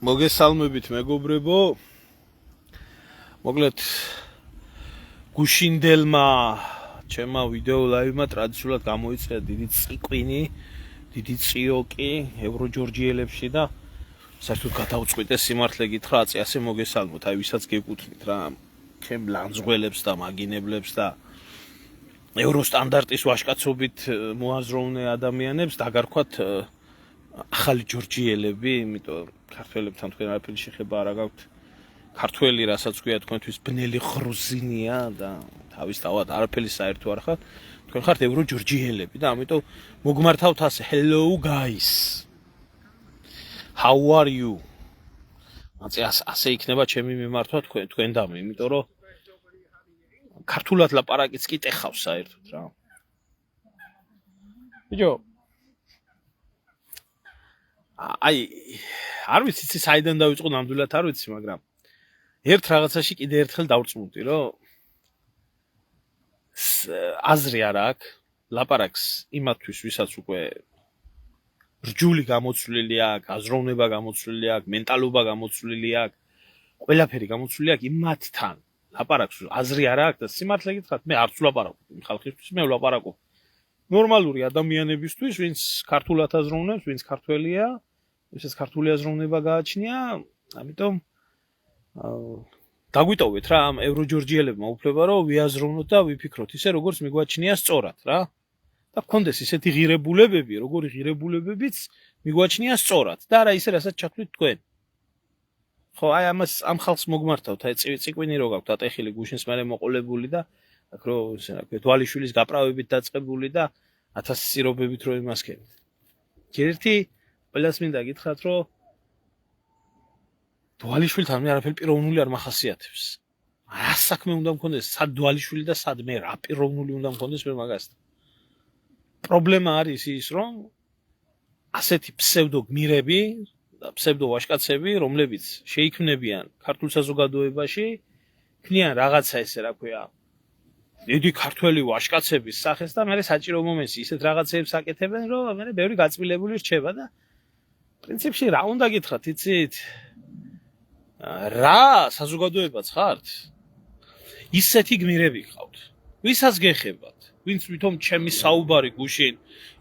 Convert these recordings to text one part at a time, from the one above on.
მოგესალმებით მეგობრებო. მოკლედ გუშინდელმა ჩემმა ვიდეო ლაივმა ტრადიციულად გამოიწერა დიდი ციყვინი, დიდი ციოკი ევროჯორჯიელებში და საერთოდ გადაუწყვიტეს სიმართლე გითხრა, ასე მოგესალმოთ, აი ვისაც გეკუთვნით რა, ჩემ ლანძღველებს და მაგინებლებს და ევროსტანდარტის ვაჟკაცობით მოაზროვნე ადამიანებს დაგარქვათ ახალი ჯორჯიელები, იმიტომ ქართველებთან თქვენ არაფერი შეხება არ გაქვთ. ქართველი, რასაც ქვია თქვენთვის ბნელი ხრუზინია და თავისთავად არაფერი საერთო არ ხართ. თქვენ ხართ ევროჯორჯიელები და ამიტომ მოგმართავთ ასე. Hello guys. How are you? ასე იქნება ჩემი მიმართვა თქვენდამი, იმიტომ რომ ქართულად ლაპარაკიც კი ტეხავს საერთოდ რა. ბიჭო აი არ ვიცი იცი საიდან დავიწყო ნამდვილად არ ვიცი მაგრამ ერთ რაღაცაში კიდე ერთხელ დავწმუნდი რომ აზრი არ აქვს ლაპარაკს იმათთვის ვისაც უკვე რჯული გამოცვლილი აქვს აზროვნება გამოცვლილი აქვს მენტალობა გამოცვლილი აქვს ყველაფერი გამოცვლილი აქვს იმათთან ლაპარაკს აზრი არ აქვს და სიმართლე გითხრათ მე არც ვლაპარაკობ იმ ხალხისთვის მე ვლაპარაკობ ნორმალური ადამიანებისთვის ვინც ქართულად აზროვნებს ვინც ქართველია ვისაც ქართული აზროვნება გააჩნია ამიტომ დაგვიტოვეთ რა ამ ევროჯორჯიელებმა უფლება რომ ვიაზროვნოთ და ვიფიქროთ ისე როგორც მიგვაჩნია სწორად რა და გქონდეს ისეთი ღირებულებები როგორი ღირებულებებიც მიგვაჩნია სწორად და არა ისე რასაც ჩათვლით თქვენ ხო აი ამ ხალხს მოგმართავთ აი ციყვინი რო გაქვთ ატეხილი გუშინს მერე მოყოლებული და აქ რო ისე რა ქვია თვალიშვილის გაправებით დაწყებული და 1000 სირობებით რო იმასქენით ერთი ყველას მინდა გითხრათ რომ თვალიშვილთან მე არაფერი პიროვნული არ მახასიათებს რა საქმე უნდა მქონდეს სად თვალიშვილი და სად მე რა პიროვნული უნდა მქონდეს მე მაგასთან პრობლემა არის ის რომ ასეთი ფსევდო გმირები და ფსევდო ვაჟკაცები რომლებიც შეიქმნებიან ქართულ საზოგადოებაში ქმნიან რაღაცა ესე რა ქვია დიდი ქართველი ვაჟკაცების სახეს და მე საჭირო მომენტში ისეთ რაღაცებს აკეთებენ რომ მე ბევრი გაწმილებული რჩება და პრინციპში რა უნდა გითხრათ იცით რა საზოგადოებაც ხართ ისეთი გმირები გყავთ ვისაც გეხებათ ვინც თვითონ ჩემი საუბარი გუშინ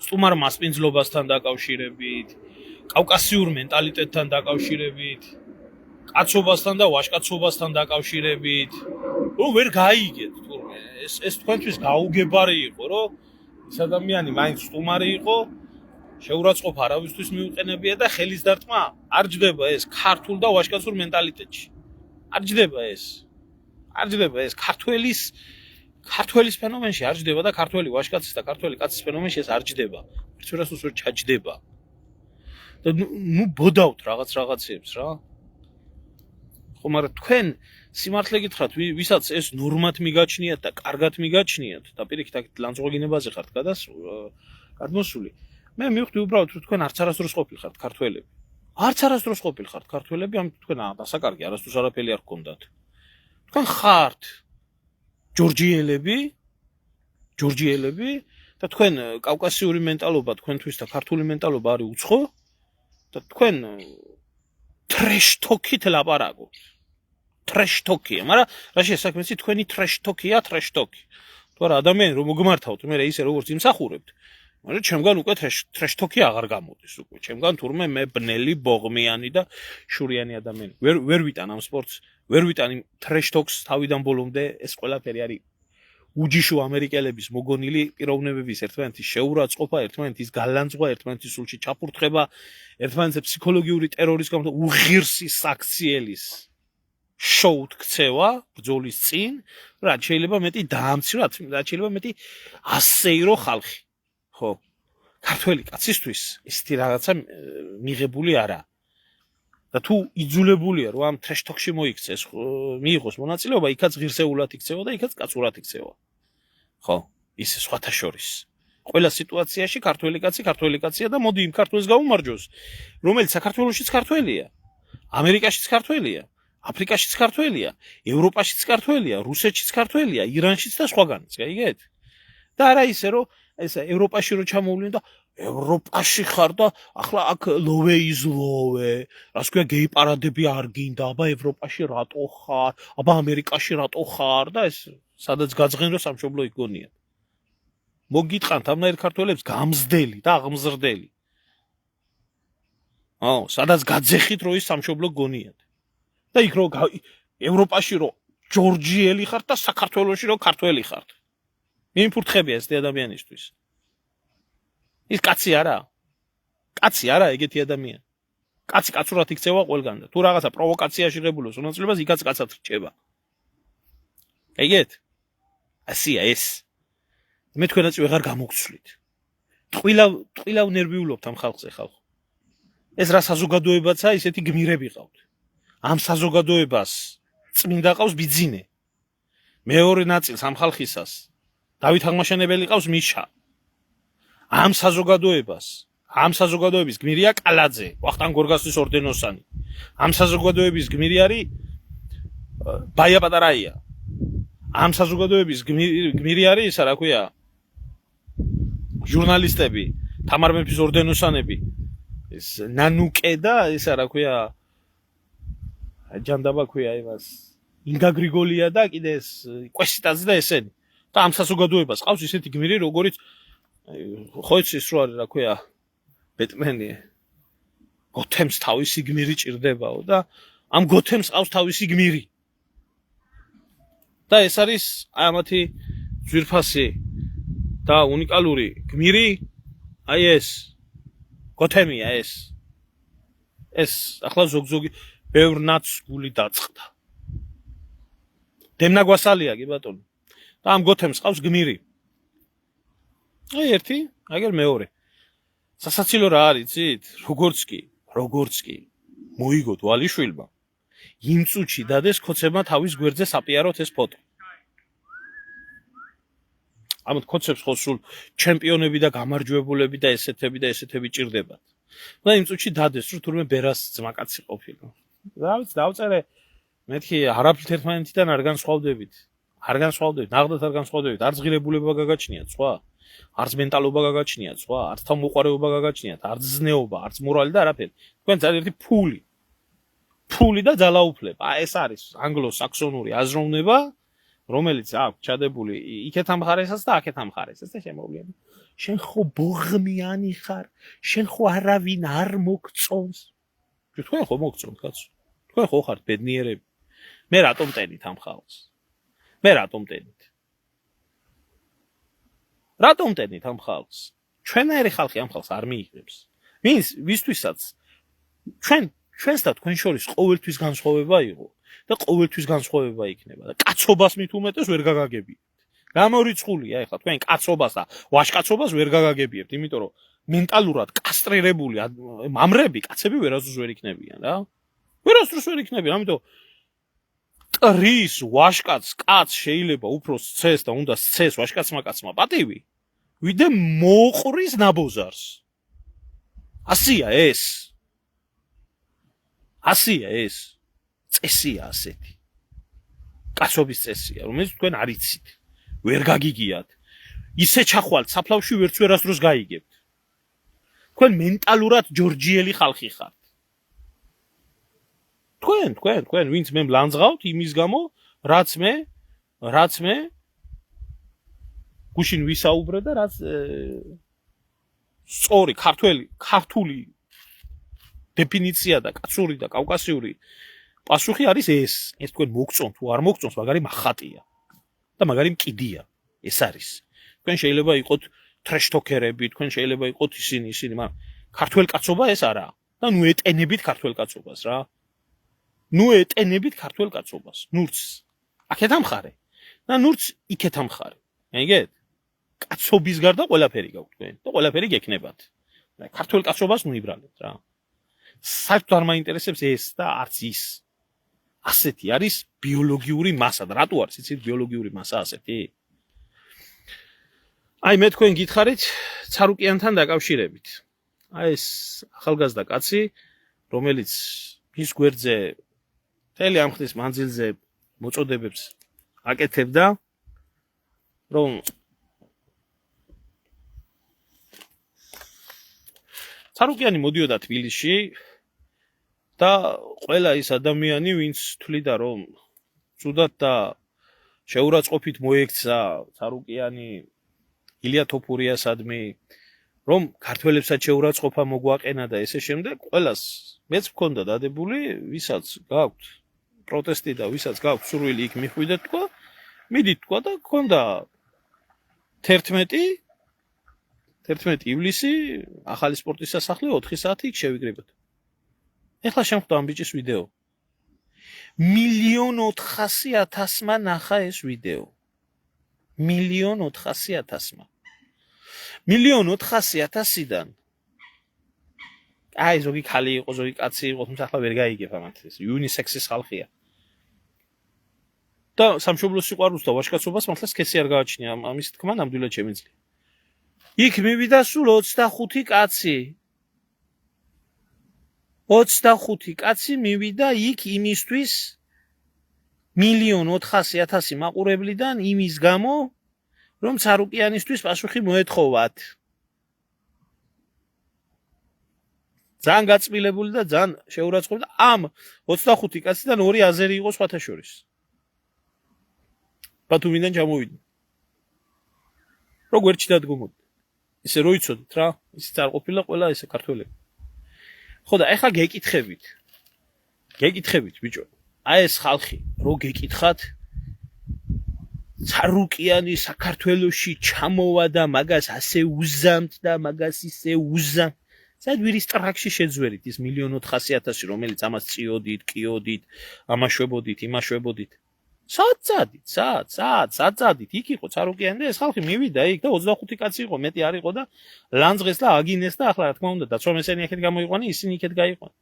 სტუმარ მასპინძლობასთან დაკავშირებით კავკასიურ მენტალიტეტთან დაკავშირებით კაცობასთან და ვაჟკაცობასთან დაკავშირებით რომ ვერ გაიგეთ თურმე ეს თქვენთვის გაუგებარი იყო რომ ეს ადამიანი მაინც სტუმარი იყო შეურაცხყოფა არავისთვის მიუყენებია და ხელის დარტყმა არ ჯდება ეს ქართულ და ვაჟკაცურ მენტალიტეტში არ ჯდება ეს ქართველის ფენომენში არ ჯდება და ქართველი ვაჟკაცის და ქართველი კაცის ფენომენში ეს არ ჯდება ერთვერასოს ვერ ჩაჯდება და ნუ ბოდავთ რაღაცებს რა ხო მაგრამ თქვენ სიმართლე გითხრათ ვისაც ეს ნორმად მიგაჩნიათ და კარგად მიგაჩნიათ და პირიქით აქ ლანძღვეგინებაზე ხართ გადმოსული მე მივხვდი უბრალოდ რომ თქვენ არც არასდროს ყოფილი ხართ ქართველები ამიტომ თქვენ დასაკარგი არასდროს არაფერი არ გქონდათ თქვენ ხართ ჯორჯიელები და თქვენ კავკასიური მენტალობა თქვენთვის და ქართული მენტალობა არის უცხო და თქვენ ტრეშტოკით ლაპარაკობთ ტრეშტოკია მაგრამ რა შესაქმეცი თქვენი ტრეშტოკია თუ არა ადამიანი რომ მოგმართავთ მე ისე როგორც იმსახურებთ მაგრამ ჩემგან უკვე ტრეშტოკი აღარ გამოდის უკვე ჩემგან თურმე მე ბნელი ბოღმიანი და შურიანი ადამიანი ვერ ვიტან ამ სპორტს ვერ ვიტან იმ ტრეშტოკს თავიდან ბოლომდე ეს ყველაფერი არის უჯიშო ამერიკელების მოგონილი პიროვნებების ერთმანეთის შეურაცხყოფა ერთმანეთის გალანძღვა ერთმანეთის სულში ჩაფურთხება ერთმანეთზე ფსიქოლოგიური ტერორის გამო უღირსი საქციელის შოუთ ქცევა ბრძოლის წინ რაც შეიძლება მეტი დაამციროთ რაც შეიძლება მეტი ასეირო ხალხი ხო ქართველი კაცისთვის ისეთი რაღაცა მიღებული არა და თუ იძულებულია რომ ამ ტრეშტოკში მოიქცეს მიიღოს მონაწილეობა იქაც ღირსეულად იქცევა და იქაც კაცურად იქცევა ხო ისე სხვათა შორის ყველა სიტუაციაში ქართველი კაცია და მოდი იმ ქართველს გაუმარჯოს რომელიც საქართველოშიც ქართველია ამერიკაშიც ქართველია აფრიკაშიც ქართველია ევროპაშიც ქართველია რუსეთშიც ქართველია ირანშიც და სხვაგანაც გაიგეთ და არა ისე რომ ეს ევროპაში რო ჩამოვლენ და ევროპაში ხარ და ახლა აქ ლოვე ის ლოვე, რას ქვია გეი პარადები არ გინდა, აბა ევროპაში რატო ხარ, აბა ამერიკაში რატო ხარ და ეს სადაც გაძღენ რომ სამშობლო იქ გონიათ. მოგიტყანთ ამნაირ ქართველებს გამზდელი და აღმზრდელი. სადაც გაძეხით რომ ის სამშობლო გონიათ. და იქ რომ ევროპაში რომ ჯორჯიელი ხართ და საქართველოში რომ ქართველი ხართ. მიმფურთხებია ეს ადამიანისთვის. ის კაცი არა? კაცი არა ეგეთი ადამიანი. კაცი კაცურად იქცევა ყველგან და თუ რაღაცა პროვოკაციაში ღებულობს უნაცვლებას იქაც კაცად რჩება. ეგეთ? ასია ეს. მე თქვენაც ვეღარ გამოგცვლით. ტყილავ ნერვიულობთ ამ ხალხზე ხალხო. ეს რა საზოგადოებაცაა, ისეთი გმირები ყავთ. ამ საზოგადოებას წმინდა ყავს ბიძინე. მეორე ნაწილს ამ ხალხისას დავით აღმაშენებელი ყავს მიშა. ამ საზოგადოების გმირია კალაძე, ვახტანგ გორგასლის ორდენოსანი. ამ საზოგადოების გმირი არის ბაია პატარაია. ამ საზოგადოების გმირი არის ისა რა ქვია ჟურნალისტები, თამარ მეფის ორდენოსანები, ეს ნანუკე და ისა რა ქვია ჯანდაბა ქვია იმას ინგა გრიგოლია და კიდე ეს კვესიტაძე და ესენი. და ამ საზოგადოებას ყავს ისეთი გმირი, როგორიც ხო იცის რო არის რა ქვია ბეტმენი გოთემს თავისი გმირი ჭირდებაო და ამ გოთემს ყავს თავისი გმირი. და ეს არის აი ამათი ძვირფასი და უნიკალური გმირი, აი ეს გოთემია ეს. ეს ახლა ზოგ-ზოგი ბევრნაც გული დაწყდა. დემნაგვასალია კი ბატონო. და ამ გოთემს ყავს გმირი. აი ერთი, აგერ მეორე. სასაცილო რა არის, იცით? როგორც კი მოიგო დვალიშვილმა. იმ წუთში დადეს ქოცებმა თავის გვერდზე საპიაროთ ეს ფოტო. ამათ ქოცებს ხო სულ ჩემპიონები და გამარჯვებულები და ესეთები ჭირდებათ. და იმ წუთში დადეს, რომ თურმე ბერას ძმაკაცი ყოფილა. რა ვიცი, დავწერე მეთქი არაფრით ერთმანეთიდან არ განსხვავდებით. ნაღდათ არ განსხვავდებით, არც ღირებულება გაგაჩნიათ, სხვა, არც მენტალობა გაგაჩნიათ, სხვა, არც თავმოყარეობა გაგაჩნიათ, არც ზნეობა, არც მორალი და არაფერი. თქვენ ძალიან ერთი ფული და ძალაუფლება. ეს არის ანგლო-საქსონური აზროვნება, რომელიც აქვს ჩადებული იქეთ ამ მხარესაც და აქეთ ამ მხარესაც და შემოვლიანი. შენ ხო ბოღმიანი ხარ, შენ ხო არავინ არ მოგწონს. თქვენ ხო მოგწონთ კაცო. თქვენ ხო ხართ ბედნიერები. მე რატომ ტენით ამ ხალხს? რატომ ტენით ამ ხალხს? ჩვენაერი ხალხი ამ ხალხს არ მიიღებს. ვისთვისაც ჩვენს და თქვენ შორის ყოველთვის განსხვავება იყო და ყოველთვის განსხვავება იქნება და კაცობას მით უმეტეს ვერ გაგაგებიებთ. გამორიცხულია ეხლა თქვენ კაცობას და ვაშკაცობას ვერ გაგაგებიებთ, იმიტომ რომ მენტალურად კასტრირებული მამრები კაცები ვერასდროს ვერ იქნებიან რა. ვერასდროს ვერ იქნებიან, ამიტომ ტრის ვაშკაც კაც შეიძლება უფრო სცეს და უნდა სცეს ვაშკაცმა კაცმა პატივი, ვიდრე მოყრის ნაბოზარს. ასია ეს. წესია ასეთი. კაცობის წესია, რომელიც თქვენ არ იცით. ვერ გაგიგიათ. ისე ჩახვალთ საფლავში ვერც ვერასდროს გაიგებთ. თქვენ მენტალურად ჯორჯიელი ხალხი ხართ. თქვენ ვინც მე მლანძღავთ იმის გამო, რაც მე გუშინ ვისაუბრე და რაც სწორი ქართული დეფინიცია და კაცური და კავკასიური პასუხი არის ეს თქვენ მოგწონთ თუ არ მოგწონს, მაგარი מחატია და მაგარი მკიდია. ეს არის. თქვენ შეიძლება იყოთ ტრეშტოკერები, თქვენ შეიძლება იყოთ ისინი, მაგრამ ქართველ კაცობა ეს არაა. და ნუ ეტენებით ქართველ კაცობას რა. ნურც აქეთ ამხარე და ნურც იქეთ ამხარე. ეგეთ? კაცობის გარდა ყველაფერი გაქვთ თქვენ და ყველაფერი გექნებათ. ქართველ კაცობას ნუ იბრალებთ რა. საერთოდ არ მაინტერესებს ეს და არც ის. ასეთი არის ბიოლოგიური მასა და რატო არის იცით ბიოლოგიური მასა ასეთი? აი მე თქვენ გითხარით ცარუკიანთან დაკავშირებით. აი ეს ახალგაზრდა კაცი, რომელიც მის გვერდზე მთელი ამ ხნის მანძილზე მოწოდებებს აკეთებდა, რომ ცარუკიანი მოდიოდა თბილისში და ყველა ის ადამიანი, ვინც თვლიდა, რომ ცუდად და შეურაცხყოფით მოექცა ცარუკიანი ილია თოფურიასადმი, რომ ქართველებსაც შეურაცხყოფა მოგვაყენა და ესე შემდეგ, ყველას მეც მქონდა დადებული, ვისაც გაქვთ პროტესტი და ვისაც გაქვთ სურვილი იქ მიხვიდეთ თქვა, მიდით თქვა და გქონდა 11 ივლისი ახალი სპორტის სასახლე 4 საათი იქ შევიკრიბოთ. ეხლა შემხვდა ამ ბიჭის ვიდეო. 1,400,000-მა ნახა ეს ვიდეო. 1,400,000-მა. 1,400,000-დან აი ზოგი ხალი იყო, ზოგი კაცი იყო, თუმცა ახლა ვერ გაიგებ ამათ, ეს იუნისექსის ხალხია. და სამშობლოს სიყვარულს და ვაჟკაცობას მართლა სქესი არ გააჩნია, ამის თქმა ნამდვილად შემიძლია. იქ მივიდა სულ 25 კაცი. 25 კაცი მივიდა იქ იმისთვის 1,400,000 მაყურებლიდან იმის გამო, რომ ცარუკიანისთვის პასუხი მოეთხოვათ. ძალიან გაწმილებული და ძალიან შეურაცხყოფდა ამ 25 კაციდან 2 აზერი იყო სხვათა შორის. ბათუმიდან ჩამოვიდნენ. როგორ ჩდადგომოდ. ისე რო იცოდით რა, ისიც არ ყოფილა ყველა ესე ქართველები. ხო და ეხლა გეკითხებით ბიჭო. აი ეს ხალხი რო გეკითხათ ცარუკიანი საქართველოში ჩამოვა და მაგას ასე უზამთ და მაგას ისე უზამთ. სად ვირის ტრაქში შეძვერით ის 1,400,000 რომელიც ამას წიოდით, კიოდით, ამაშვებოდით, იმაშვებოდით. საწადით, იქ იყო ცარუკიანი და ეს ხალხი მივიდა იქ და 25 კაცი იყო, მეტი არ იყო და ლანძღეს და აგინეს და ახლა რა თქმა უნდა დაცვა მესენი აქეთ გამოიყვანა, ისინი იქეთ გაიყვანა.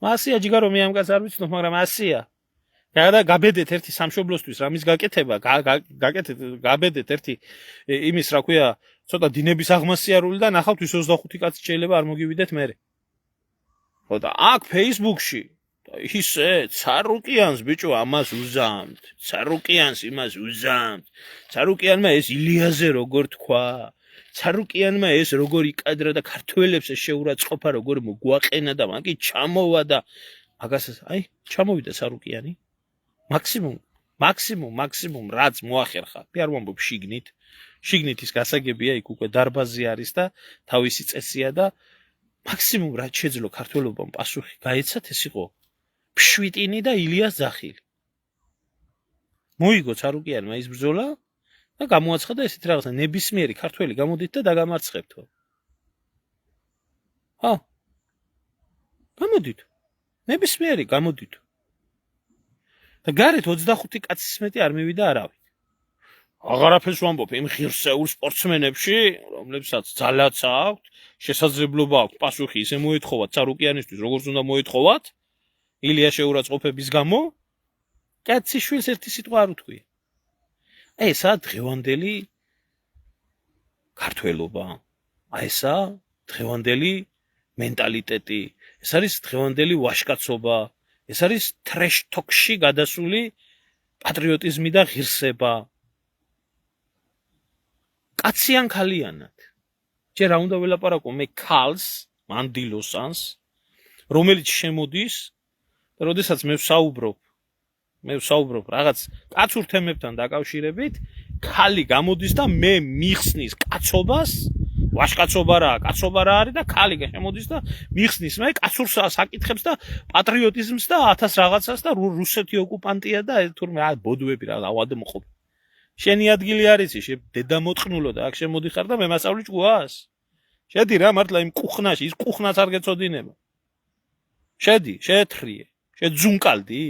მასია ჯიგარო მე ამ კაცს არ ვიცნობ, მაგრამ ასია. გაბედეთ ერთი სამშობლოსთვის რამის გაკეთება, გაბედეთ ერთი იმის რა ქვია, ცოტა დინების აღმასიარული და ნახავთ ის 25 კაცი შეიძლება არ მოგივიდეთ მერე. ხო და აქ Facebook-ში ისე ცარუკიანს ბიჭო ამას უზამთ, ცარუკიანს იმას უზამთ, ცარუკიანმა ეს ილიაზე როგორ თქვა, ცარუკიანმა ეს როგორ იკადრა და ქართველებს შეურაცხყოფა როგორ მოგვაყენა და მაგ კი ჩამოვა და მაგას აი ჩამოვიდა ცარუკიანი. მაქსიმუმ რაც მოახერხა. მე არ ვამბობ შიგნით ის გასაგებია, იქ უკვე დარბაზი არის და თავისი წესია და მაქსიმუმ რაც შეძლო ქართველობამ პასუხი გაეცათ ეს იყო ფშვიტინი და ილიას ძახილი. მოიგო ცარუკიანმა ის ბრძოლა და გამოაცხადა ესეთ რაღაცა ნებისმიერი ქართველი გამოდით და დაგამარცხებთო. გამოდით. ნებისმიერი გამოდით. და გარეთ 25 კაცის მეტი არ მივიდა არავინ. აღარაფერს ვამბობ იმ ღირსეულ სპორტსმენებში, რომლებსაც ძალაც აქვთ, შესაძლებლობა აქვთ პასუხი ისე მოეთხოვათ ცარუკიანისთვის, როგორც უნდა მოეთხოვათ, ილია შეურაცხყოფების გამო, კაცი შვილს ერთი სიტყვა არ უთქვია. ესა დღევანდელი ქართველობა. ესა დღევანდელი მენტალიტეტი. ეს არის დღევანდელი ვაჟკაცობა. ეს არის ტრეშ თოქში გადასული პატრიოტიზმი და ღირსება. კაციან ქალიანად. ჯერ რა უნდა ველაპარაკო მე ქალს, მანდილოსანს, რომელიც შემოდის და როდესაც მე ვსაუბრობ რაღაც კაცურ თემებთან დაკავშირებით, ქალი გამოდის და მე მიხსნის კაცობას, ვაჟკაცობა რა, კაცობა რა არის და ქალი შემოდის და მიხსნის მე კაცურ საკითხებს და პატრიოტიზმს და 1000 რაღაცას და რუსეთი ოკუპანტია და თურმე ბოდუები რა ავადმოყოფ. შენი ადგილი არის ის, დედა მოწყნულო და აქ შემოდიხარ და მე მასწავლი ჭუას. შედი რა მართლა იმ კუხნაში, ის კუხნაც არ გეწოდინება. შედი, შეეთრიე, შეძუნკალდი.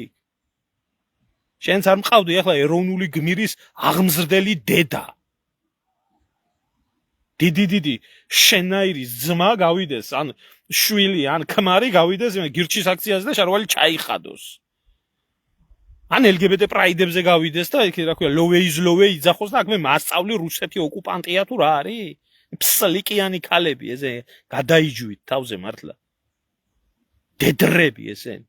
შენც არ მყავდი ახლა ეროვნული გმირის აღმზრდელი დედა. დიდი შენაირის ძმა გავიდეს, ან შვილი, ან ქმარი გავიდეს გირჩის აქციაზე და შარვალი ჩაიხადოს. ან LGBT პრაიდებზე გავიდეს და იქ რა ქვია, ლოვეი იძახოს და აქ მე მასწავლი რუსეთი ოკუპანტია თუ რა არის? ფსლიკიანი ქალები ესე გადაიჯვით თავზე მართლა. დედრები ესენი.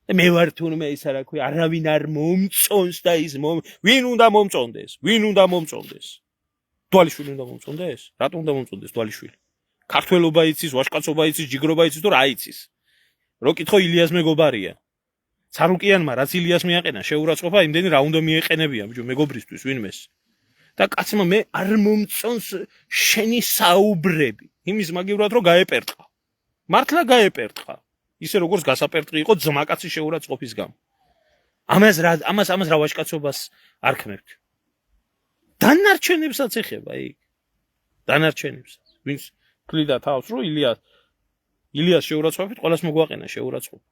მე ვარ თუნმე ის არა ქვია, არავინ არ მომწონს და ის ვინ უნდა მომწონდეს? ვინ უნდა მომწონდეს? დვალიშვილი უნდა მომწონდეს? რატომ უნდა მომწონდეს დვალიშვილი? ქართველობა იცის, ვაჟკაცობა იცის, ჯიგრობა იცის თუ რა იცის? რო კითხო ილიას მეგობარია. ცარუკიანმა რაც ილიას მიაყენა, შეურაცხყოფა იმდენი რა უნდა მიეყენებია, ბიჭო, მეგობრისთვის ვინმეს. და კაცმა მე არ მომწონს შენი საუბრები. იმის მაგივრად რომ გაეპერტყა. მართლა გაეპერტყა. ისე როგორც გასაპერტყი იყო ძმაკაცის შეურაცხყოფის გამო. ამას რა ვაჟკაცობას არქმევთ. დანარჩენებსაც ეხება იქ. დანარჩენებსაც. ვინც კლიდა თავს რომ ილიას შეურაცხყოფით ყველას მოგვაყენა შეურაცხყოფა.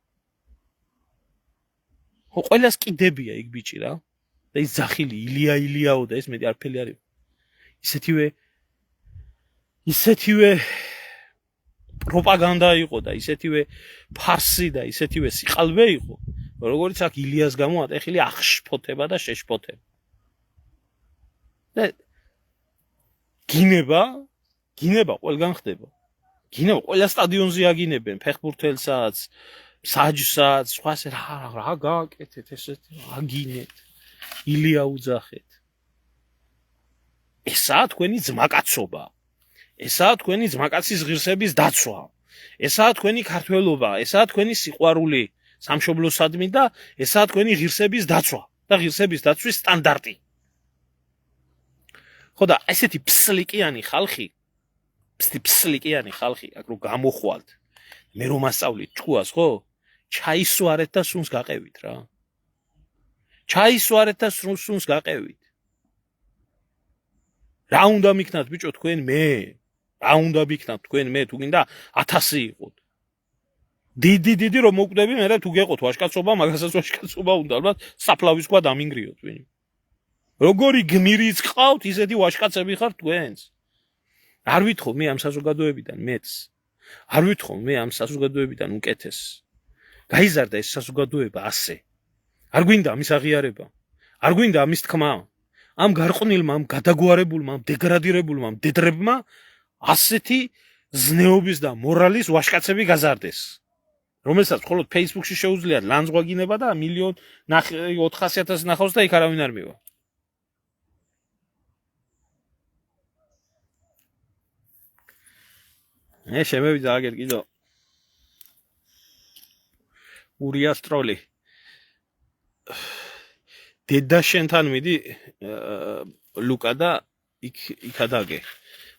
ხო ყველას კიდებია იქ ბიჭი რა. და ის ზახილი ილიაო და ეს მეტი არაფერი არის. ისეთივე პროპაგანდა იყო და ისეთივე ფარსი და ისეთივე სიყალბე იყო, როგორც აქ ილიას გამო ატეხილი აღშფოთება და შეშფოთება. და გინება ყველგან ხდება. გინება ყველა სტადიონზე აგინებენ, ფეხბურთელსაც, საჯსაც, სხვას რა გააკეთეთ ესეთი, აგინეთ. ილია უძახეთ. ესაა თქვენი ძმაკაცობა. ესაა თქვენი ძმაკაცის ღირსების დაცვა. ესაა თქვენი ქართველობა, ესაა თქვენი სიყვარული სამშობლოსადმი და ესაა თქვენი ღირსების დაცვა და ღირსების დაცვის სტანდარტი. ხო და ესეთი ფსლიკიანი ხალხი, აქ რო გამოხვალთ, მე რომ ასწავლით ჭკუას, ხო? ჩაისვარეთ და სუნს გაყევით რა. ჩაისვარეთ და სუნს გაყევით. რა უნდა მიქნათ ბიჭო თქვენ მე? რა უნდა მიქნათ თქვენ მე თუ გინდა 1000 იყოთ. დიდი რომ მოკვდები მე თუ გეყოთ ვაჟკაცობა, მაგასაც ვაჟკაცობა უნდა ალბათ საფლავის ქვა დამინგრიოთ ვინ. როგორი გმირიც ყავთ, ისეთი ვაჟკაცები ხართ თქვენს. არ ვითხოვ მე ამ საზოგადოებიდან მეც. არ ვითხოვ მე ამ საზოგადოებიდან უკეთეს. გაიზარდა ეს საზოგადოება ასე. არ გვინდა ამის აღიარება. არ გვინდა ამის თქმა. ამ გარყვნილმა, ამ გადაგვარებულმა, ამ დეგრადირებულმა მდედრებმა ასეთი ზნეობის და მორალის ვაჟკაცები გაზარდეს. რომელსაც მხოლოდ Facebook-ში შეუძლია ლანძღვაგინება და 1,400,000 ნახავს და იქ არავინ არ მივა. შემევიდა აგერ კიდო ურიასტროლი. დედა შენთან მიდი ლუკა და იქ ადაგე.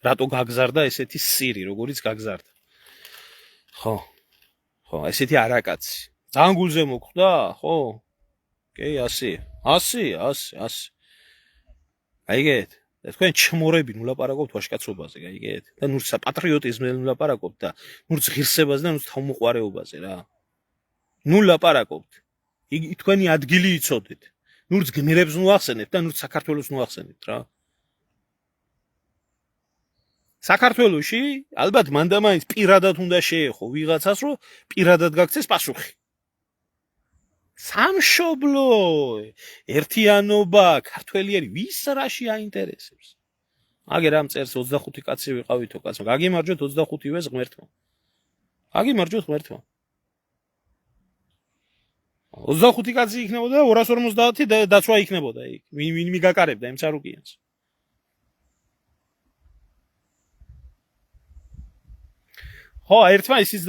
რატო გაგზარდა ესეთი სირი, როგორიც გაგზარდა. ხო, ესეთი არაკაცი. ძალიან გულზე მოხვდა, ხო? კი, 100. აიგეთ? და თქვენ ჩმორები ნულაპარაკობთ ვაჟკაცობაზე, გაიგეთ? და ნურც პატრიოტიზმზე ნულაპარაკობთ და ნურც ღირსებაზე და ნურც თავმოყვარეობაზე რა. ნულაპარაკობთ. თქვენი ადგილი იცოდეთ. ნურც გმირებს ნუახსენებთ და ნურც საქართველოს ნუახსენებთ რა. საქართველოში ალბათ მანდამაინც პირადად უნდა შეეხო ვიღაცას, რომ პირადად გაქცეს პასუხი. სამშობლო, ერთიანობა, ქართველიერი, ვის რაში აინტერესებს? აგერ ამ წერს 25 კაცი ვიყავითო კაცო, გაგიმარჯვეთ 25-ვეს ღმერთმა. გაგიმარჯვეთ ღმერთმა. 25 კაცი იქნებოდა და 250 დაცვა იქნებოდა იქ. ვინ მიგაკარებდა იმ ცარუკიანს? ხო, ერთმა ისიც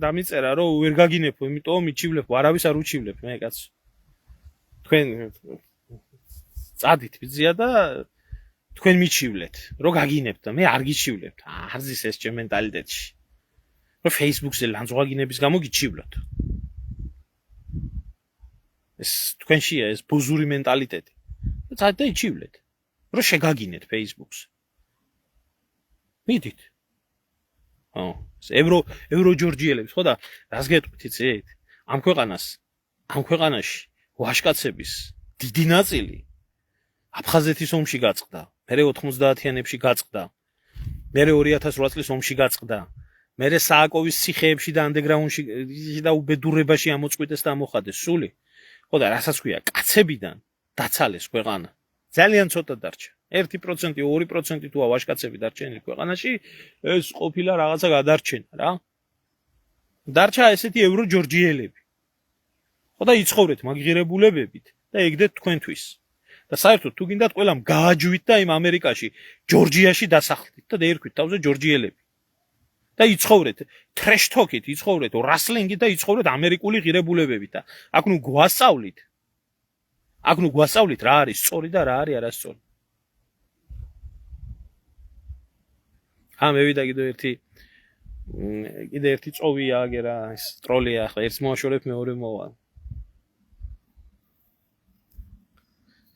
დამიწერა, რომ ვერ გაგინებო, იმიტომ მიჩივლებ, არავის არ უჩივლებ მე კაცო. თქვენ წადით ბიზია და თქვენ მიჩივლეთ, რომ გაგინებთ და მე არ გიჩივლებთ. არზის ეს ჩემ მენტალიტეტში. რომ Facebook-ზე ლანძღვაგინების გამო გიჩივლოთ. ეს თქვენშია ეს ბოზური მენტალიტეტი. წადით და იჩივლეთ. რომ შეგაგინეთ Facebook-ზე. მიდით. ევრო ჯორჯიელებს ხო და რას გეტყვით იცით? ამ ქვეყანაში ვაჟკაცების დიდი ნაწილი აფხაზეთის ომში გაწყდა, მერე 90-იანებში გაწყდა, მერე 2008 წლის ომში გაწყდა, მერე სააკოვის ციხეებში და ანდეგრაუნდში და უბედურებაში ამოწყვიტეს და ამოხადეს სული. ხო და რასაც ქვია, კაცებიდან დაცალეს ქვეყანა. ძალიან ცოტა დარჩა. 1%, 2% თუ ვაჟკაცები დარჩენილი ქვეყანაში, ეს ყოფილა რაღაცა გადარჩენა რა. დარჩა ესეთი ევრო ჯორჯიელები. ხო და იცხოვრეთ მაგიღირებულებებით და ეგდეთ თქვენთვის. და საერთოდ თუ გინდათ ყველამ გააჯვით და იმ ამერიკაში, ჯორჯიაში დასახლდით და დაერქვით თავზე ჯორჯიელები. და იცხოვრეთ ტრეშ-თოკით, იცხოვრეთ რასლინგით და იცხოვრეთ ამერიკული ღირებულებებით და აქ ნუ გვასწავლით. აქ ნუ გვასწავლით რა არის სწორი და რა არის არასწორი. მევიდა კიდე ერთი წოვია აგერა ეს ტროლია ახლა ერთს მოაშორებ მეორე მოვა.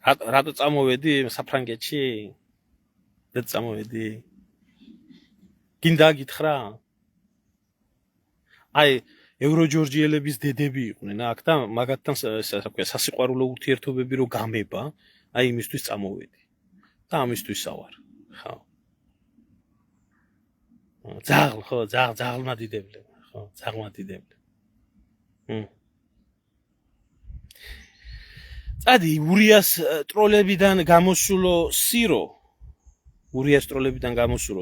რატო წამოვედი საფრანგეთში? და წამოვედი. გინდა გითხრა? აი ევროჯორჯიელების დედები იყვნენ აქ და მაგათთან სასიყვარულო ურთიერთობები რო გამება, აი იმისთვის წამოვედი. და ამისთვის ავარ. ხო. ძაღლ ხო, ძაღლმა დიდებლებმა, ხო, ძაღლმა დიდებლებმა. წადი ურიას ტროლებიდან გამოსულო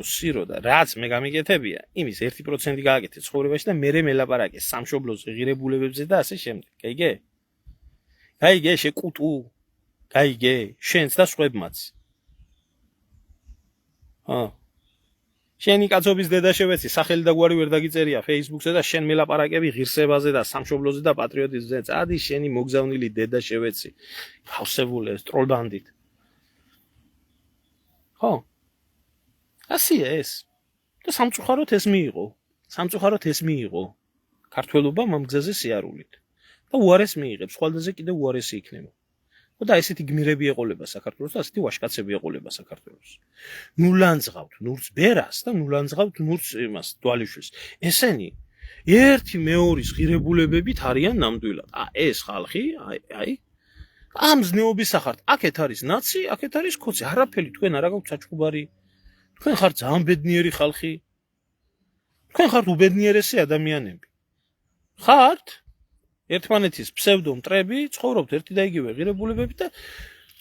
სირო და რაც მე გამიგეთებია, იმის 1% გააკეთე ცხოვრებაში და მერე მელაპარაკე სამშობლოზე, ღირებულებებზე და ასე შემდეგ. გაიგე? გაიგე, შეკუტუ. გაიგე, შენც და სხვებმაც. შენი კაცობის დედა შევეცი, სახელი და გვარი ვერ დაგიწერია Facebook-ზე და შენ მელაპარაკები ღირსებაზე და სამშობლოზე და პატრიოტიზმზე. წადი შენი მოგზავნილი დედა შევეცი. ფავსებულებს ტროლბანდით. ხო? ასია ეს. და სამწუხაროდ ეს მიიღო. ქართველობა მამგზაზე სიარულით. და უარეს მიიღებს, ხვალდაზე კიდე უარესი იქნება. და ესეთი გმირები ეყოლება საქართველოს და ასეთი ვაშკაცები ეყოლება საქართველოს. ნუ ლანძღავთ ნურც ბერას და ნუ ლანძღავთ ნურც იმას დვალიშვილს. ესენი ერთი მეორის ღირებულებებით არიან ნამდვილად. ეს ხალხი, აი ამ ზნეობის სახართ, აქეთ არის ნაცი, აქეთ არის ქოცი, არაფერი თქვენ არა გაქვთ საჩხუბარი. თქვენ ხართ ძალიან ბედნიერი ხალხი. თქვენ ხართ უბედნიერესი ადამიანები. ხართ ერთმანეთის ფსევდომტრები, ცხოვრობთ ერთი და იგივე ღირებულებებით და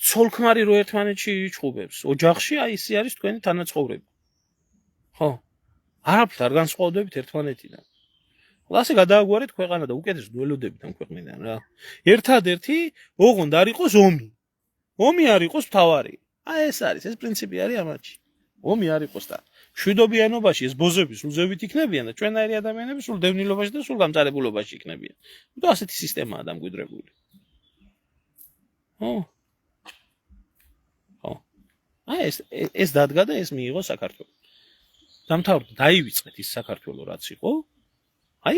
ცოლქმარი რო ერთმანეთში იჩხუბებს. ოჯახში აი ისე არის თქვენი თანაცხოვრება. ხო? არაფრით არ განსხვავდებით ერთმანეთიდან. ასე გადააგვარეთ ქვეყანა და უკეთეს ველოდებით ამ ქვეყნიდან რა. ერთადერთი ოღონდ არ იყოს ომი. ომი არ იყოს მთავარი. ეს არის, ეს პრინციპი არის ამაში. ომი არ იყოს და შვიდობიანობაში ეს ბოზები სულ ზევით იქნებიან და ჩვენაირი ადამიანები სულ დევნილობაში და სულ გამწარებულობაში იქნებიან. და ასეთი სისტემაა დამკვიდრებული. ხო? ეს დადგა და ეს მიიღო საქართველოს. დამთავრდა, დაივიწყეთ ის საქართველოს რაც იყო.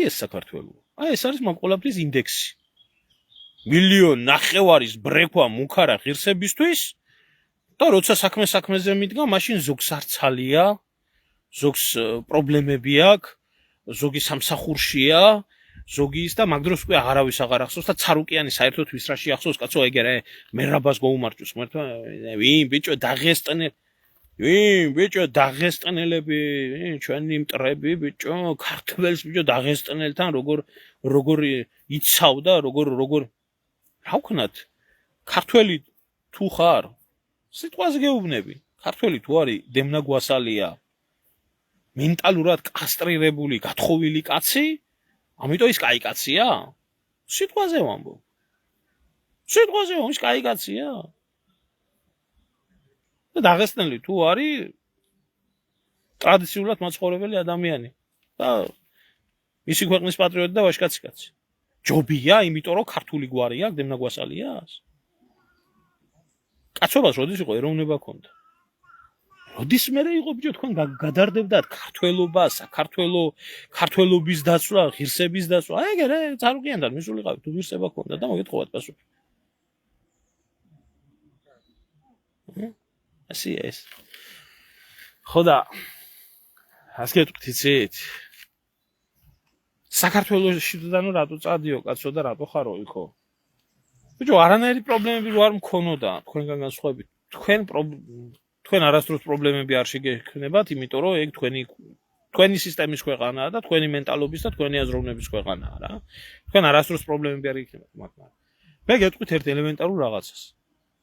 ეს საქართველო. ეს არის მაგ ყველაფრის ინდექსი. 1,5 მილიონის ბრექვა მუქარა ღირსებისთვის და როცა საქმეზე მიდგა, მაშინ ზოგს არცალია, ზოგს პრობლემები აქვს, ზოგი სამსახურშია, ზოგი ის და მაგ დროს უკვე აღარავის აღარ ახსოვს და ცარუკიანი საერთოდ ვის რა შეახსოვს, კაცო, ეგერე მერაბას გაუმარჯოს, მართლა ვინ ბიჭო დაღესტნელები, ჩვენი მტრები ბიჭო, ქართველს ბიჭო დაღესტნელთან როგორ იცავდა, როგორ რა ვქნათ? ქართველი თუ ხარ, სიტყვას გეუბნები. ქართველი თუ არის დემნა გვასალია, მენტალურად კასტრირებული, გათხოვილი კაცი, ამიტომ ის კაი კაცია? სიტყვაზე ვამბობ. ის კაი კაცია? და დაღესტნელი თუ არის ტრადიციულად მაცხოვრებელი ადამიანი და მისი ქვეყნის პატრიოტი და ვაჟკაცი კაცი. ჯობია, იმიტომ რომ ქართული გვარი აქვს დემნა გვასალიას. კაცობას როდის იყო ეროვნება ქონდა? როდის მერე იყო ბიჭო თქვენ გადარდებდათ ქართველობა, ქართველობის დაცვა, ღირსების დაცვა. ეგერე ცარუკიანთან მისულიყავით, თუ ღირსება ქონდა და მოგეთხოვათ პასუხი. ასია ეს. ხო და ასე გეტყვით იცით? საქართველოში და რატო წადიო კაცო და რატო ხარო იქო? ბიჭო, არანაირი პრობლემები რო არ მქონოდა თქვენგან განსხვავებით. თქვენ არასდროს პრობლემები არ შეგექნებათ, იმიტომ რომ ეგ თქვენი სისტემის ქვეყანაა და თქვენი მენტალობის და თქვენი აზროვნების ქვეყანაა რა. თქვენ არასდროს პრობლემები არ იქნებათ, მაგრამ მე გეტყვით ერთ ელემენტარულ რაღაცას.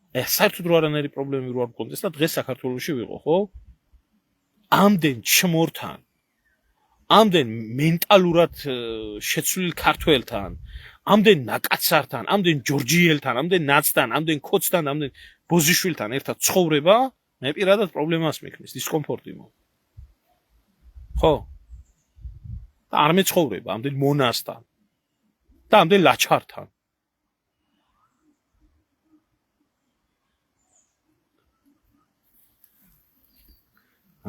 საერთოდ რო არანაირი პრობლემები რო არ მქონდეს და დღეს საქართველოში ვიყო, ხო? ამდენ ჩმორთან, ამდენ მენტალურად შეცვლილ ქართველთან, ამდენ ნაკაცართან, ამდენ ჯორჯიელთან, ამდენ ნაცთან, ამდენ ქოცთან, ამდენ ბოზიშვილთან ერთად ცხოვრება, მე პირადად პრობლემას მექმნის, დისკომფორტი მო. ხო? და არ მეცხოვრება ამდენ მონასთან და ამდენ ლაჩხართან.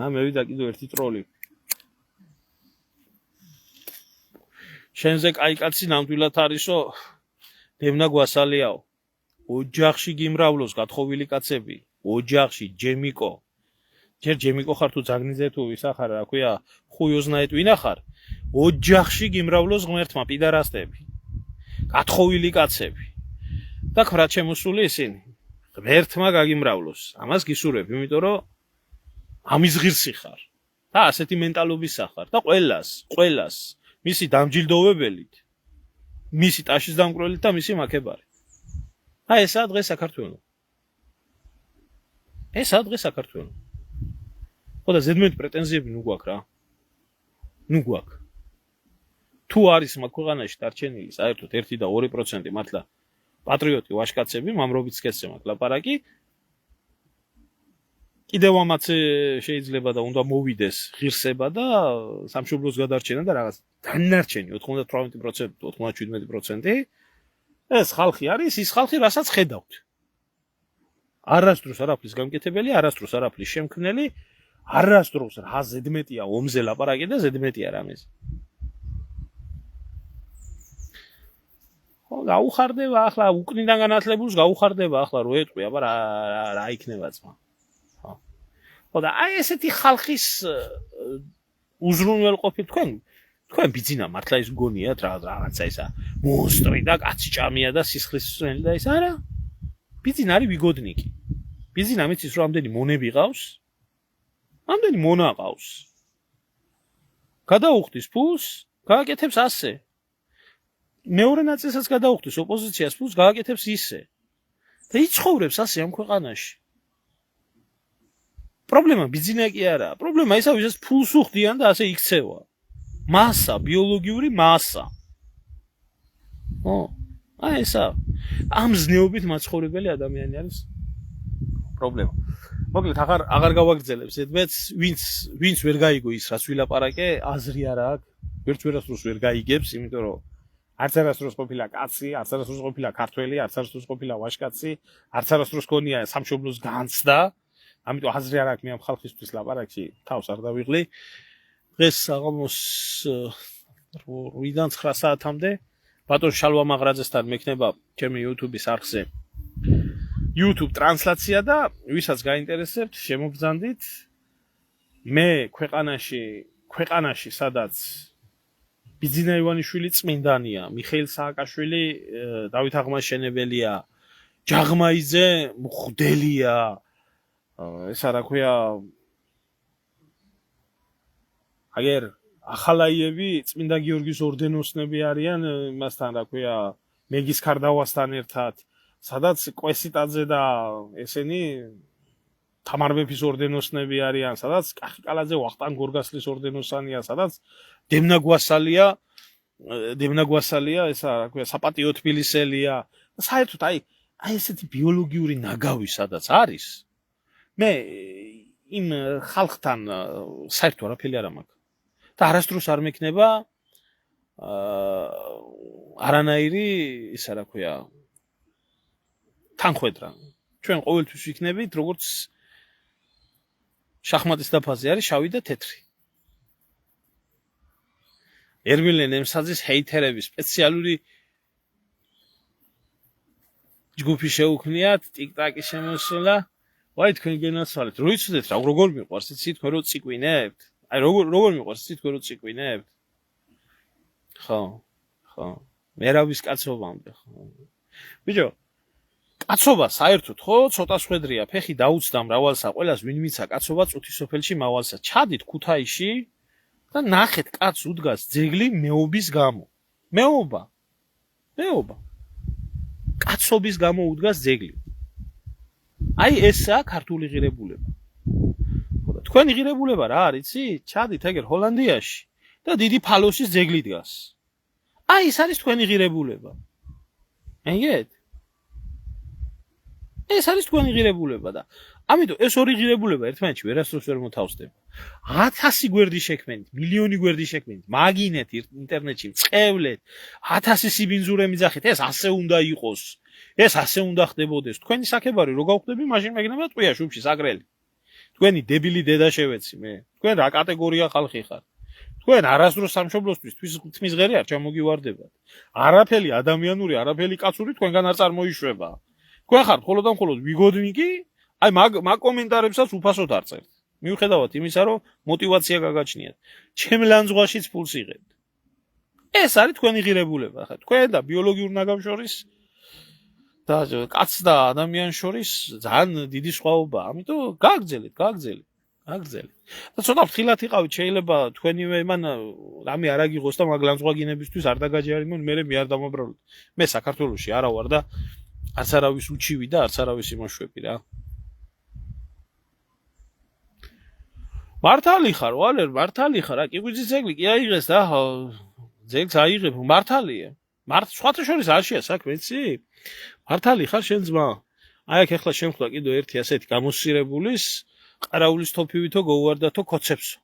მევიდა კიდევ ერთი ტროლი. შენზე კაი კაცი ნამდვილად არისო, დევნა გვასალიაო. ოჯახში გიმრავლოს გათხოვილი კაცები, ოჯახში ჯემიკო. ჯერ ჯემიკო ხარ თუ ძაგნიძე თუ ისა ხარ, რა ქვია, ხუიოზნაეთ ვინა ხარ? ოჯახში გიმრავლოს ღმერთმა პიდარასტები. გათხოვილი კაცები. და ქრათ შემოსული ისინი. ღმერთმა გაგიმრავლოს. ამას გისურვებ, იმიტომ რომ ამის ღირსი ხარ. და ასეთი მენტალობისა ხარ და ყველას მისი დამჯილდოვებელით, მისი ტაშის დამკვრელით და მისი მაქებარით. აი ესაა დღეს საქართველო. ესაა დღეს საქართველო. ხო და ზედმეტ პრეტენზიები ნუ გვაქვს რა. ნუ გვაქვს. თუ არის მაგ ქვეყანაში დარჩენილი საერთოდ 1 და 2% მართლა პატრიოტი ვაჟკაცები, მამრობით სქესზე ლაპარაკი, კიდევ ამაც შეიძლება და უნდა მოვიდეს ღირსება და სამშობლოს გადარჩენა და რაღაც დანარჩენი 98%, 97%. ეს ხალხი არის ის ხალხი, რასაც ხედავთ. არასდროს არაფრის გამკეთებელი, არასდროს არაფრის შემქმნელი, არასდროს რა ზედმეტია ომზე ლაპარაკი და ზედმეტია რამეს. ხო, გაუხარდება ახლა უკნიდან განათლებულს გაუხარდება ახლა რო ეტყვი, აბა რა იქნება ძმა. ხო და აი ესეთი ხალხის უზრუნველყოფით თქვენ ბიძინა მართლა ის გონიათ რაღაცა ისა მონსტრი და კაცჭამია და სისხლისმცემელი და ის არა. ბიძინა არის ვიგოდნიკი. ბიძინა მიცის რომ ამდენი მონები ყავს. ამდენი მონა ყავს. გადაუხდის ფულს, გააკეთებს ასე. მეორე ნაწილსაც გადაუხდის ოპოზიციას ფულს, გააკეთებს ისე. და იცხოვრებს ასე ამ ქვეყანაში. პრობლემა ბიძინა კი არა. პრობლემა ისა ვისაც ფულს უხდიან და ასე იქცევა. მასა, ბიოლოგიური მასა. ო, აი ესა. ამ ზნეობით მაცხოვრებელი ადამიანი არის პრობლემა. მოკლედ აღარ გავაგრძელებ ზედმეტს, ვინც ვერ გაიგო ის რაც ვილაპარაკე, აზრი არა აქვს. ვერასდროს ვერ გაიგებს, იმიტომ რომ არც არასდროს ყოფილა კაცი, არც არასდროს ყოფილა ქართველი, არც არასდროს ყოფილა ვაჟკაცი, არც არასდროს ქონია სამშობლოს განცდა. ამიტომ აზრი არ აქვს მე ამ ხალხისთვის ლაპარაკში, თავს არ დავიღლი. დღეს საღამოს 8-დან 9 საათამდე ბატონ შალვა მაღრაძესთან მექნება ჩემი YouTube-ის არხზე YouTube ტრანსლაცია და ვისაც გაინტერესებთ, შემოგბრძანდით. მე ქვეყანაში სადაც ბიძინა ივანიშვილი წმინდანია, მიხეილ სააკაშვილი დავით აღმაშენებელია, ჯაღმაიძე მღვდელია, ესა რა ქვია, აგერ ახალაიევი წმინდა გიორგის ორდენოსნები არიან, იმასთან რა ქვია, მეგის ქარდავასთან ერთად, სადაც კვესიტაძე და ესენი თამარ მეფის ორდენოსნები არიან, სადაც კახიკალაძე ვახტანგ გორგასლის ორდენოსანია, სადაც დევნა გვასალია, ესა რა ქვია, საპატიო თბილისელია. საერთოდ აი ესეთი ბიოლოგიური ნაგავი სადაც არის. მე იმ ხალხთან საერთოდ არაფერი არ მაქვს. და არასდროს არ მექნება არანაირი ისა რა ქვია თანხwebdriver. ჩვენ ყოველთვის ვიქნებით როგორც შახმატის დაფაზე არის შავი და თეთრი. ერმილე ნემსაძის ჰეითერების სპეციალური ჯგუფი შეუქმნიათ TikTok-ის შემოსულა. ვაი თქვენ გენაცვალეთ. რო იცოდეთ რა როგორ მიყვარს იცით თქვენ რო ციკვინებთ? აი როგორ მიყვარს იცით თქვენ რო ციკვინებთ? ხო. მერავის კაცობამდე ხო. ბიჭო, კაცობა საერთოდ ხო ცოტა სვედრია, ფეხი დაუცდა მრავალსა, ყველას ვინ მიცა კაცობა წუთი სოფელში მავალსა. ჩადით ქუთაისში და ნახეთ კაცს უდგას ძეგლი მეობის გამო. მეობა. კაცობის გამო უდგას ძეგლი. აი ესაა ქართული ღირებულება. ხო და თქვენი ღირებულება რა არის, იცი? ჩადით ეგერ ჰოლანდიაში და დიდი ფალოსის ძეგლი დგას. აი ეს არის თქვენი ღირებულება. ეგეთ ეს არის თქვენი ღირებულება და ამიტომ ეს ორი ღირებულება ერთმანეთში ვერასდროს ვერ მოთავსდება 1000 გვერდი შექმნით მილიონი გვერდი შექმნით მაგინეთ ინტერნეტში მწყევლეთ 1000 სიბინძურე მიძახით ეს ასე უნდა იყოს ეს ასე უნდა ხდებოდეს თქვენი საქებარი რო გავხდები მაშინ მეგნება ტყვია შუბში საგრელი თქვენი დებილი დედაშევეცი მე თქვენ რა კატეგორია ხალხი ხარ თქვენ არასდროს სამშობლოსთვის თმის ღერი არ ჩამოგივარდებათ არაფერი ადამიანური არაფერი კაცური თქვენგან არ წარმოიშვება თქვენ ხართ მხოლოდ და მხოლოდ ვიგოდნიკი აი მაგ კომენტარებსაც უფასოდ არ წერთ მიუხედავად იმისა რომ мотиваცია გაგაჩნიათ ჩემ ლანძღვაშიც ფულს იღებთ ეს არის თქვენი ღირებულება ხა თქვენ და ბიოლოგიურ ნაგავ შორის და კაც და ადამიანს შორის ძალიან დიდი სხვაობაა ამიტომ გააგრძელეთ და ცოტა ფრთხილად იყავით შეიძლება თქვენივე მან რამე არ აგიღოს და მაგ ლანძღვა გინებისთვის არ დაგაჯერიმონ მე არ დამაბრალოთ მე საქართველოში არა ვარ და არც არავის უჩივი და არც არავის იმაშვები რა მართალი ხარ ვალერ მართალი ხარ რა კიგვიძის ძეგლი კი აიღეს და ძეგლს აიღებ მართალია სხვათა შორის არშია საქმე იცი მართალი ხარ შენ ძმა აი აქ ახლა შემხდა კიდო ერთი ასეთი გამოსირებულის ყარაულის თოფივითო გოუვარდათო კოცებსო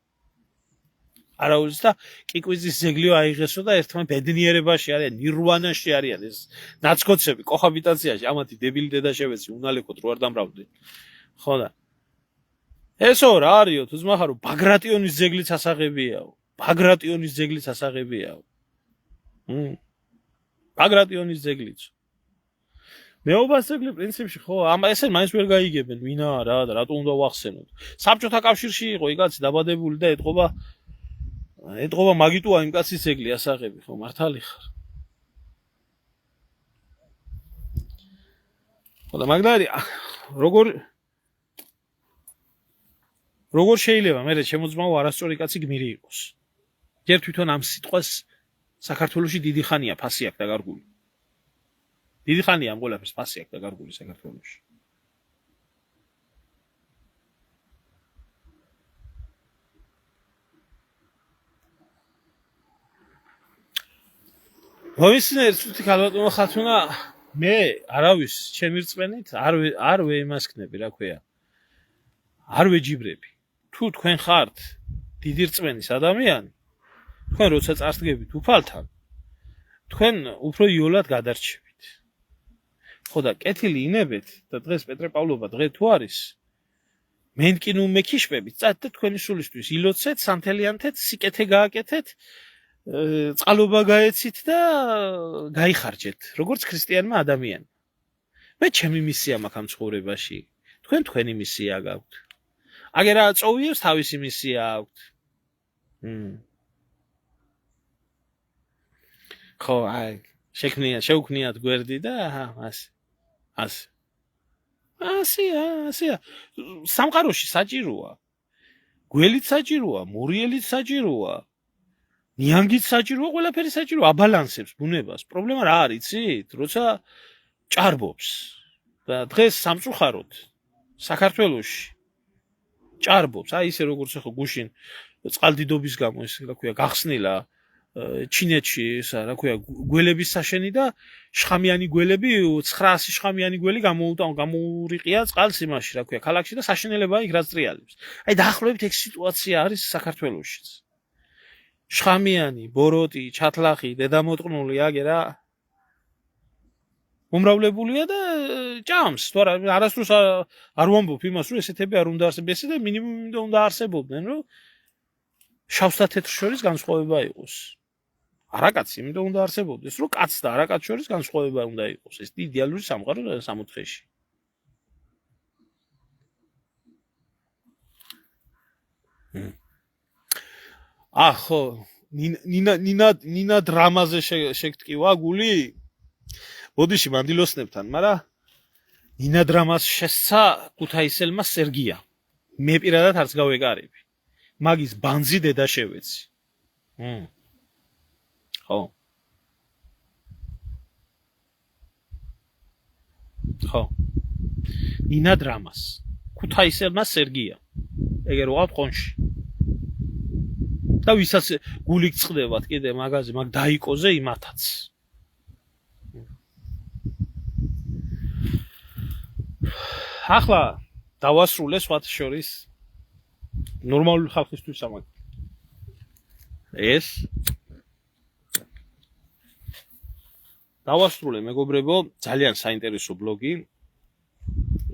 ყარაულის და კიკვიძის ძეგლიო აიღესო და ერთმან ბედნიერებაში არიან ნირვანაში არიან ეს ნაცკოცები კოჰაბიტაციაში ამათი დებილი დედაშევეცი უნალეკოთ რო არ დამრავდნენ ხო და ესო რა არისო თუ ძმა ხარო ბაგრატიონის ძეგლიც ასაღებიაო ბაგრატიონის ძეგლიც მეობას ძეგლი პრინციპში ხო ამ ესე მაინც ვერ გაიგებენ ვინა რა და რატო უნდა ვახსენოთ საბჭოთა კავშირში იყო იგაცი დაბადებული და ეთყობა მაგიტოა იმ კაცის ძეგლი ასაღები ხო მართალი ხარ ხო და მაგდარი როგორ შეიძლება მე შემოძმაო არასწორი კაცი გმირი იყოს ჯერ თვითონ ამ სიტყვას საქართველოში დიდი ხანია ფასი აქვს დაგარგული დიდი ხანია ამ ყველაფერს ფასი აქვს დაგარგული საქართველოში მოისმინე ცუდი ქალბატონო ხათუნა მე არავის ჩემი რწმენით არ ვეიმასქნები რა ქვია არ ვეჯიბრები თუ თქვენ ხართ დიდი რწმენის ადამიანი თქვენ როცა წარსდგებით უფალთან თქვენ უფრო იოლად გადარჩებით ხო და კეთილი ინებეთ და დღეს პეტრე პავლობა დღე თუ არის მენკინუ მეკიშპებით წადეთ თქვენი სულისთვის ილოცეთ სანთელიანთეთ სიკეთე გააკეთეთ წყალობა გაეცით და გაიხარჯეთ როგორც ქრისტიანმა ადამიანმა მე ჩემი მისია მაქვს ამ ცხოვრებაში თქვენ თქვენი მისია გაქვთ აგერა წოვიებს თავისი მისია აქვთ ხო აი შეუქმნიათ გვერდი და ასია სამყაროში საჭიროა გველით საჭიროა მურიელით საჭიროა ნიანგით საჭიროა ყველაფერი საჭიროა აბალანსებს ბუნებას პრობლემა რა არის იცით როცა ჭარბობს და დღეს სამწუხაროდ საქართველოში ჭარბობს აი ისე როგორც ახლა გუშინ წყალდიდობის გამო ეს რა ქვია გახსნილა ჩინეთში ისა რა ქვია გველების საშენი და შხამიანი გველები 900 შხამიანი გველი გამოურიყია წყალს იმაში რა ქვია ქალაქში და საშენელებაა იქ რაც ტრიალებს აი დაახლოებით ეგ სიტუაცია არის საქართველოშიც შხამიანი ბოროტი ჩათლახი დედამოტყნული აგერა უმრავლებულია და ჭამს თუ არასდროს არ ვამბობ იმას რომ ესეთები არ უნდა არსებობდეს და მინიმუმ უნდა არსებობდნენ რომ შავსა თეთრ შორის განსხვავება იყოს არაკაც იმიტომ უნდა არსებობდეს რომ კაც და არაკაც შორის განსხვავება უნდა იყოს ეს იდეალური სამყარო სამოთხეში ხო ნინა დრამაზე შეგტკივა გული ბოდიში მანდილოსნებთან მაგრამ ნინა დრამას შესცა ქუთაისელმა სერგია მე პირადად არც გავეკარები მაგის ბანძი დედაშევეცი ხო ნინა დრამას ქუთაისელმა სერგია ეგერ ვიყავთ ხონში და ვისაც გული გწყდებათ კიდე მაგაზე მაგ დაიკოზე იმათაც ახლა დავასრულე სხვათა შორის ნორმალური ხალხისთვის ამაგ ეს დავასრულე მეგობრებო ძალიან საინტერესო ბლოგი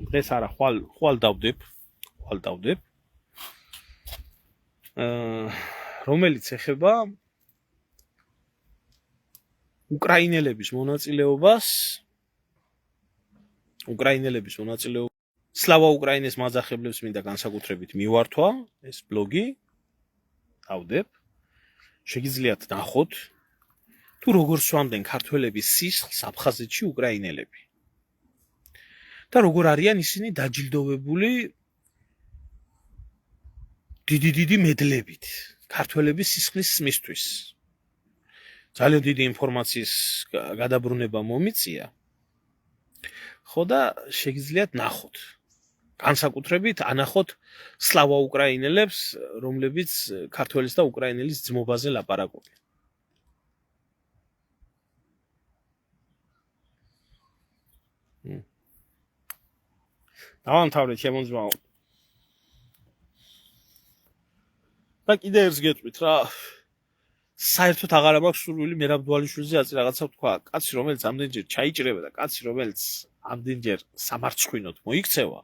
დღეს არა ხვალ დავდებ რომელიც ეხება უკრაინელების მონაწილეობას სლავა უკრაინეს მაძახებლებს მინდა განსაკუთრებით მივართვა ეს ბლოგი დავდებ შეგიძლიათ ნახოთ თუ როგორ სვამდნენ ქართველების სისხლს აფხაზეთში უკრაინელები და როგორ არიან ისინი დაჯილდოვებული დიდი მედლებით ქართველების სისხლის მისთვის ძალიან დიდი ინფორმაციის გადაბრუნება მომიწია ხო და შეგიძლიათ ნახოთ განსაკუთრებით ანახოთ სლავა უკრაინელებს რომლებიც ქართველის და უკრაინელის ძმობაზე ლაპარაკობენ დავამთავრეთ შემოძმაო და კიდე ერთს გეტყვით რა საერთოდ აღარ მაქვს სურვილი მერაბ დვალიშვილზე აწი რაღაცა თქვა კაცი რომელიც ამდენჯერ ჩაიჭრება და კაცი რომელიც ამდენჯერ სამარცხვინოდ მოიქცევა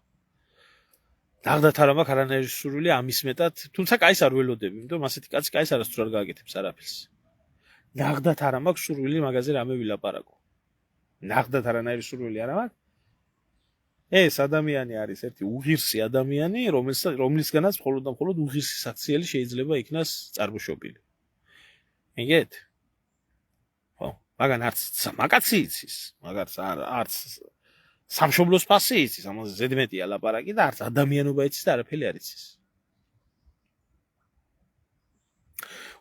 დაღდათ არ მაქვს არანაირი სურვილი ამის მეტად თუმცა კაის არ ველოდები იმიტომ ასეთი კაცი კაის არასდროს არ გააკეთებს არაფერს დაღდათ არ მაქვს სურვილი მაგაზე რამე ვილაპარაკო დაღდათ არანაირი სურვილი არ მაქვს ეს ადამიანი არის ერთი უღირსი ადამიანი რომლისგანაც მხოლოდ და მხოლოდ უღირსი საქციელი შეიძლება იქნას წარმოშობილი ეგეთ ხო მაგან არც მაგაცი იცის მაგარც არც სამშობლოს ფასი იცის ამაზე ზედმეტია ლაპარაკი და არც ადამიანობა იცის და არაფერი არ იცის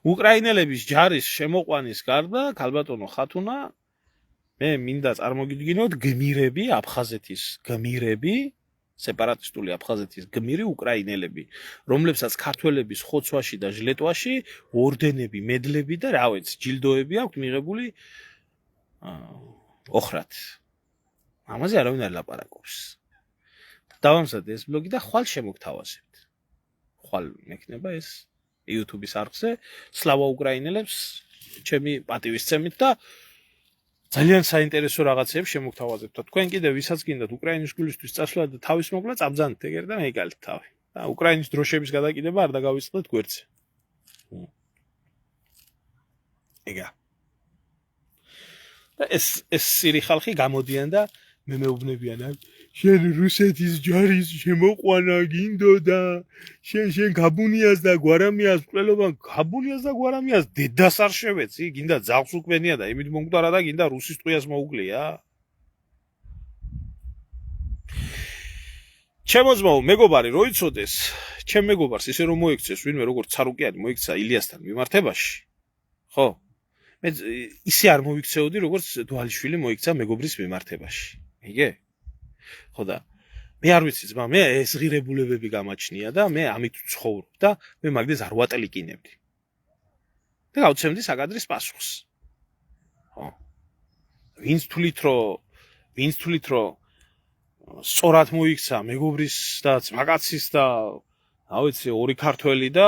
უკრაინელების ჯარის შემოყვანის გარდა ქალბატონო ხათუნა მე მინდა წარმოგიდგინოთ გმირები აფხაზეთის გმირები სეპარატისტული აფხაზეთის გმირი უკრაინელები რომლებსაც ქართველების ხოცვაში და ჟლეტვაში ორდენები მედლები და რა ვიცი ჯილდოები აქვთ მიღებული ოხრად ამაზე არავინ არ ლაპარაკობს დავამზადე ეს ბლოგი და ხვალ შემოგთავაზებთ ხვალ მექნება ეს YouTube-ის არხზე სლავა უკრაინელებს ჩემი პატივისცემით და ძალიან საინტერესო რაღაცებს შემოგთავაზებთ და თქვენ კიდევ ვისაც გინდათ უკრაინის გულისთვის წასვლა და თავის მოკლა წაბძანეთ ეგერ და მეკალით თავი და უკრაინის დროშების გადაკიდება არ დაგავიწყდეთ გვერდზე ეგა და ეს სირი ხალხი გამოდიან და მე მეუბნებიან შენ რუსეთის ჯარის შემოყვანა გინდოდა შენ გაბუნიას და გვარამიას ყველობა გაბუნიას და გვარამიას დედას არ შევეცი გინდა ძაღლს უკმენია და იმით მომკვდარა და გინდა რუსის ტყვიას მოუკლია ჩემოძმაო მეგობარი რო იცოდეს ჩემ მეგობარს ისე რომ მოიქცეს ვინმე როგორც ცარუკიანი მოიქცა ილიასთან მიმართებაში ხო მე ისე არ მოვიქცეოდი როგორც დვალიშვილი მოიქცა მეგობრის მიმართებაში იგე ხო და მე არ ვიცი ძმა მე ეს ღირებულებები გამაჩნია და მე ამით ვცხოვრობ და მე მაგდეს არ ვატლიკინებდი და გავცემდი საკადრის პასუხს ხო ვინც თვლით რომ სწორად მოიქცა მეგობრის და ძმაკაცის და რა ვიცი ორი ქართველი და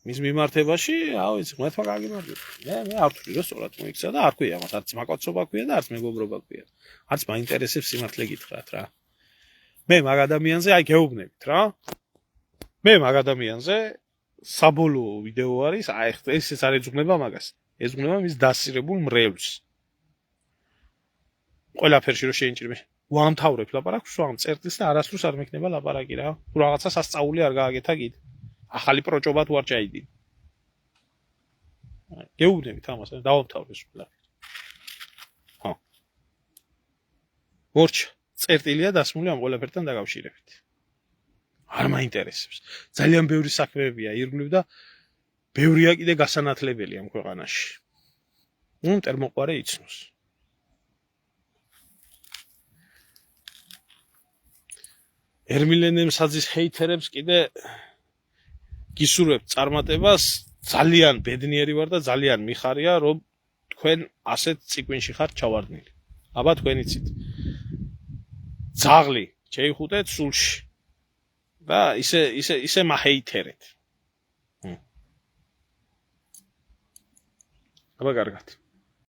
მის მიმართებაში რა ვიცი ღმერთმა გაგიმარჯვება მე არ ვთვლი რომ სწორად მოიქცა და არ ქვია მას არც ძმაკაცობა ქვია და არც მეგობრობა ქვია არც მაინტერესებს სიმართლე გითხრათ რა მე მაგ ადამიანზე აი გეუბნებით რა მე მაგ ადამიანზე საბოლოო ვიდეო არის აი ეს არ ეძღვნება მაგას ეძღვნება მის დასირებულ მრევლს ყველაფერში რომ შეინჭრიმე ვამთავრებ ლაპარაკს ვსვამ წერტილს და არასდროს არ მექნება ლაპარაკი რა თუ რაღაცა სასწაული არ გააკეთა კიდე ახალი პროჭობა თუ არ ჩაიდინე გეუბნებით ამას დავამთავრე ყველაფერი ხო მორჩა წერტილია დასმული ამ ყველაფერთან დაკავშირებით არ მაინტერესებს ძალიან ბევრი საქმეებია ირგვლივ და ბევრია კიდე გასანათლებელი ამ ქვეყანაში მტერმოყვარე იცნობს ერმილენემსაძის ჰეითერებს კიდე გისურვებთ წარმატებას ძალიან ბედნიერი ვარ და ძალიან მიხარია რომ თქვენ ასეთ ციკვინში ხართ ჩავარდნილი აბა თქვენ იცით ძაღლი შეიხუტეთ სულში და ისე მაჰეითერეთ აბა კარგად